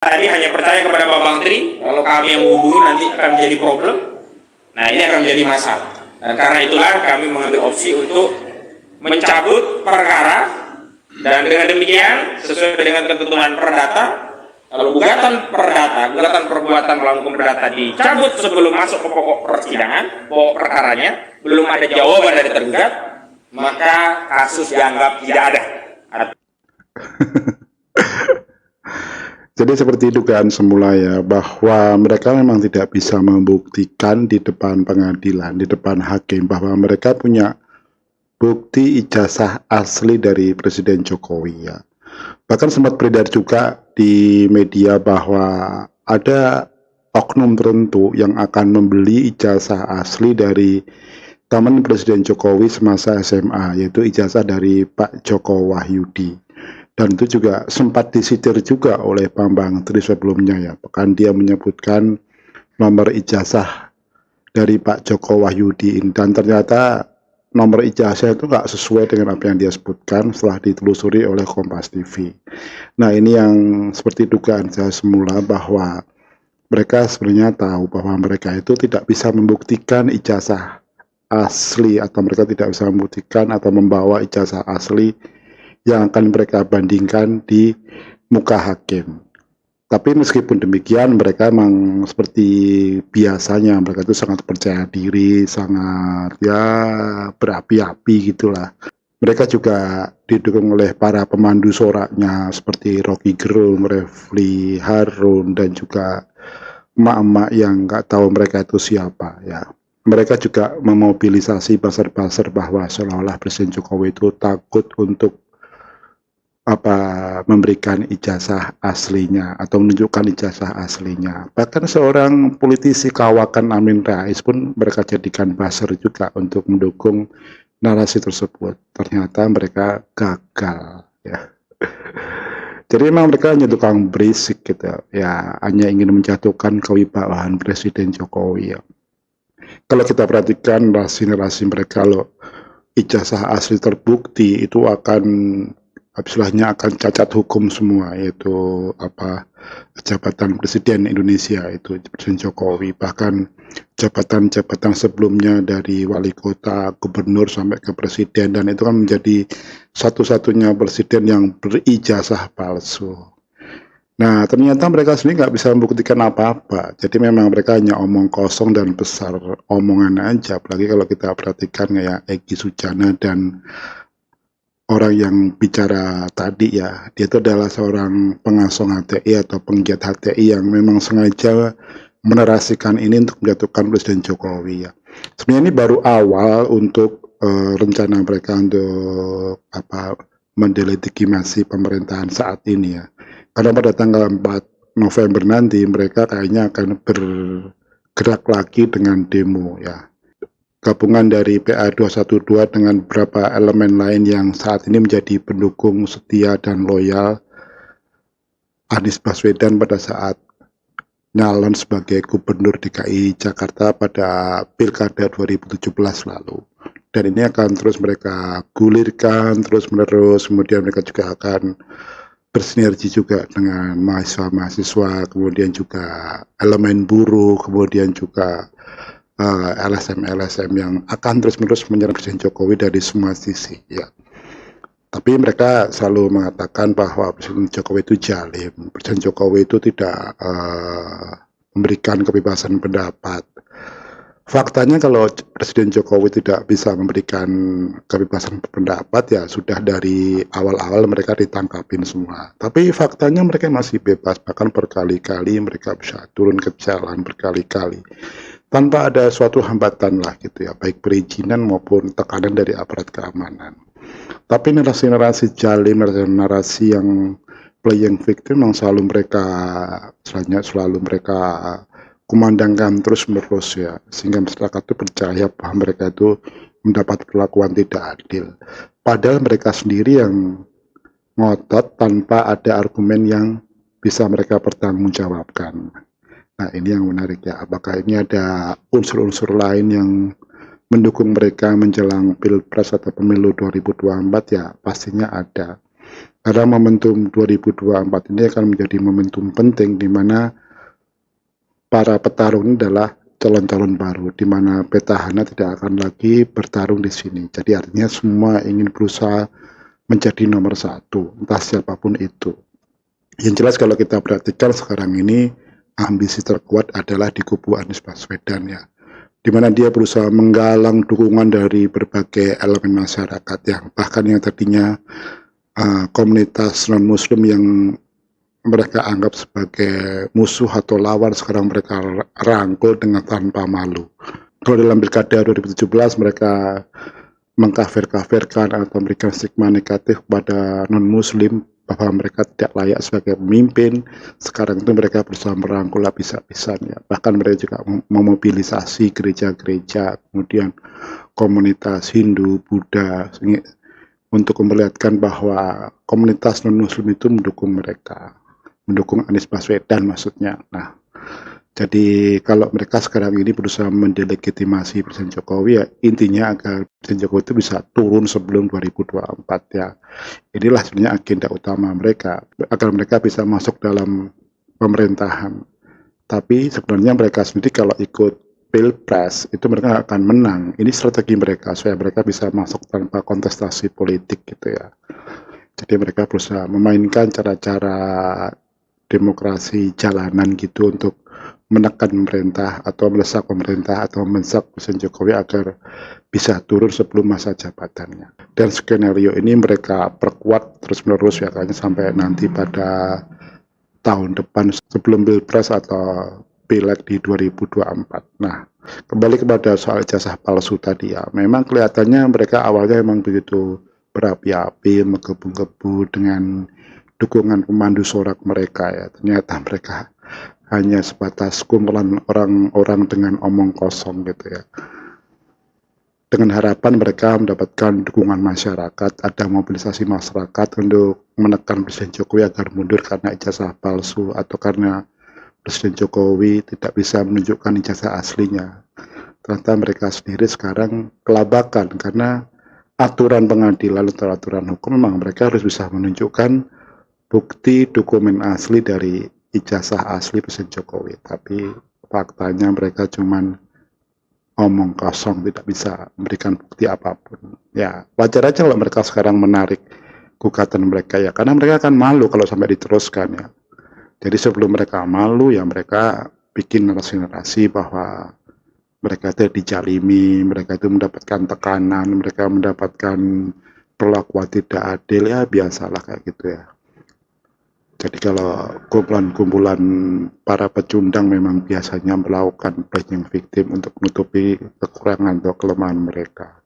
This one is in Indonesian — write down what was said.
tadi hanya percaya kepada Pak Menteri, kalau kami yang menghubungi nanti akan menjadi problem. Nah, ini akan menjadi masalah. Dan karena itulah kami mengambil opsi untuk mencabut perkara, dan dengan demikian sesuai dengan ketentuan perdata, kalau gugatan perdata, gugatan perbuatan melawan hukum perdata dicabut sebelum masuk ke pokok persidangan, pokok perkaranya, belum ada jawaban dari tergugat, maka kasus dianggap tidak ada. Jadi seperti dugaan semula ya, bahwa mereka memang tidak bisa membuktikan di depan pengadilan, di depan hakim, bahwa mereka punya bukti ijazah asli dari Presiden Jokowi ya. Bahkan sempat beredar juga di media bahwa ada oknum tertentu yang akan membeli ijazah asli dari teman Presiden Jokowi semasa SMA, yaitu ijazah dari Pak Joko Wahyudi. Dan itu juga sempat disitir juga oleh Bambang Tri sebelumnya ya. Bahkan dia menyebutkan nomor ijazah dari Pak Joko Wahyudi ini. Dan ternyata nomor ijazah itu nggak sesuai dengan apa yang dia sebutkan setelah ditelusuri oleh Kompas TV. Nah ini yang seperti dugaan saya semula, bahwa mereka sebenarnya tahu bahwa mereka itu tidak bisa membuktikan ijazah asli, atau mereka tidak bisa membuktikan atau membawa ijazah asli yang akan mereka bandingkan di muka hakim. Tapi meskipun demikian, mereka memang seperti biasanya, mereka itu sangat percaya diri, sangat ya berapi-api gitulah. Mereka juga didukung oleh para pemandu soraknya seperti Rocky Gerung, Refli Harun, dan juga emak-emak yang nggak tahu mereka itu siapa ya. Mereka juga memobilisasi buzzer-buzzer bahwa seolah-olah Presiden Jokowi itu takut untuk memberikan ijazah aslinya atau menunjukkan ijazah aslinya. Bahkan seorang politisi kawakan Amin Rais pun mereka jadikan buzzer juga untuk mendukung narasi tersebut. Ternyata mereka gagal ya. Jadi memang mereka hanya tukang berisik gitu ya, hanya ingin menjatuhkan kewibawaan Presiden Jokowi ya. Kalau kita perhatikan narasi-narasi mereka, loh, ijazah asli terbukti itu akan istilahnya akan cacat hukum semua, yaitu jabatan Presiden Indonesia itu Presiden Jokowi, bahkan jabatan-jabatan sebelumnya dari wali kota, gubernur sampai ke presiden, dan itu kan menjadi satu-satunya presiden yang berijazah palsu. Nah ternyata mereka sendiri nggak bisa membuktikan apa-apa, jadi memang mereka hanya omong kosong dan besar omongan aja. Apalagi kalau kita perhatikan kayak Egy Sujana dan orang yang bicara tadi ya, dia itu adalah seorang pengasong HTI atau penggiat HTI yang memang sengaja menarasikan ini untuk menjatuhkan Presiden Jokowi ya. Sebenarnya ini baru awal untuk rencana mereka untuk mendelegitimasi pemerintahan saat ini ya. Karena pada tanggal 4 November nanti mereka kayaknya akan bergerak lagi dengan demo ya. Gabungan dari PA 212 dengan beberapa elemen lain yang saat ini menjadi pendukung setia dan loyal Anies Baswedan pada saat nyalon sebagai Gubernur DKI Jakarta pada Pilkada 2017 lalu. Dan ini akan terus mereka gulirkan terus-menerus, kemudian mereka juga akan bersinergi juga dengan mahasiswa-mahasiswa, kemudian juga elemen buruh, kemudian juga LSM-LSM yang akan terus-menerus menyerang Presiden Jokowi dari semua sisi ya. Tapi mereka selalu mengatakan bahwa Presiden Jokowi itu jalim, Presiden Jokowi itu tidak memberikan kebebasan pendapat. Faktanya kalau Presiden Jokowi tidak bisa memberikan kebebasan pendapat ya sudah dari awal-awal mereka ditangkapin semua. Tapi faktanya mereka masih bebas, bahkan berkali-kali mereka bisa turun ke jalan berkali-kali tanpa ada suatu hambatan lah gitu ya, baik perizinan maupun tekanan dari aparat keamanan. Tapi narasi-narasi jalim, narasi yang playing victim yang selalu mereka kumandangkan terus-menerus ya, sehingga masyarakat itu percaya bahwa mereka itu mendapat perlakuan tidak adil. Padahal mereka sendiri yang ngotot tanpa ada argumen yang bisa mereka pertanggungjawabkan. Nah ini yang menarik ya, apakah ini ada unsur-unsur lain yang mendukung mereka menjelang Pilpres atau Pemilu 2024 ya, pastinya ada. Karena momentum 2024 ini akan menjadi momentum penting di mana para petarung ini adalah calon-calon baru, di mana petahana tidak akan lagi bertarung di sini. Jadi artinya semua ingin berusaha menjadi nomor satu, entah siapapun itu. Yang jelas kalau kita perhatikan sekarang ini, ambisi terkuat adalah di kubu Anies Baswedan ya, di mana dia berusaha menggalang dukungan dari berbagai elemen masyarakat yang bahkan yang tadinya komunitas non-muslim yang mereka anggap sebagai musuh atau lawan, sekarang mereka rangkul dengan tanpa malu. Kalau dalam pilkada 2017 mereka mengkafir-kafirkan atau memberikan stigma negatif kepada non-muslim bahwa mereka tidak layak sebagai pemimpin. Sekarang itu mereka berusaha merangkul habis-habisan ya. Bahkan mereka juga memobilisasi gereja-gereja, kemudian komunitas Hindu, Buddha, untuk memperlihatkan bahwa komunitas non-muslim itu mendukung mereka, mendukung Anies Baswedan maksudnya. Nah, jadi kalau mereka sekarang ini berusaha mendelegitimasi Presiden Jokowi ya, intinya agar Presiden Jokowi itu bisa turun sebelum 2024 ya. Inilah sebenarnya agenda utama mereka, agar mereka bisa masuk dalam pemerintahan. Tapi sebenarnya mereka sendiri kalau ikut Pilpres itu mereka akan menang. Ini strategi mereka supaya mereka bisa masuk tanpa kontestasi politik gitu ya. Jadi mereka berusaha memainkan cara-cara demokrasi jalanan gitu untuk menekan pemerintah atau mendesak pemerintah atau mendesak Presiden Jokowi agar bisa turun sebelum masa jabatannya. Dan skenario ini mereka perkuat terus-menerus ya kayaknya sampai nanti pada tahun depan sebelum Pilpres atau Pileg di 2024. Nah, kembali kepada soal ijazah palsu tadi ya, memang kelihatannya mereka awalnya memang begitu berapi-api, menggebu-gebu dengan dukungan pemandu sorak mereka ya. Ternyata mereka hanya sebatas kumpulan orang-orang dengan omong kosong gitu ya. Dengan harapan mereka mendapatkan dukungan masyarakat, ada mobilisasi masyarakat untuk menekan Presiden Jokowi agar mundur karena ijazah palsu atau karena Presiden Jokowi tidak bisa menunjukkan ijazah aslinya. Ternyata mereka sendiri sekarang kelabakan karena aturan pengadilan atau aturan hukum memang mereka harus bisa menunjukkan bukti dokumen asli dari ijazah asli Presiden Jokowi. Tapi faktanya mereka cuman omong kosong, tidak bisa memberikan bukti apapun. Ya wajar aja kalau mereka sekarang menarik gugatan mereka ya, karena mereka akan malu kalau sampai diteruskan ya. Jadi sebelum mereka malu ya mereka bikin narasi-narasi bahwa mereka itu dijalimi, mereka itu mendapatkan tekanan, mereka mendapatkan perlakuan tidak adil ya, biasalah kayak gitu ya. Jadi kalau kumpulan-kumpulan para pecundang memang biasanya melakukan playing victim untuk menutupi kekurangan atau kelemahan mereka.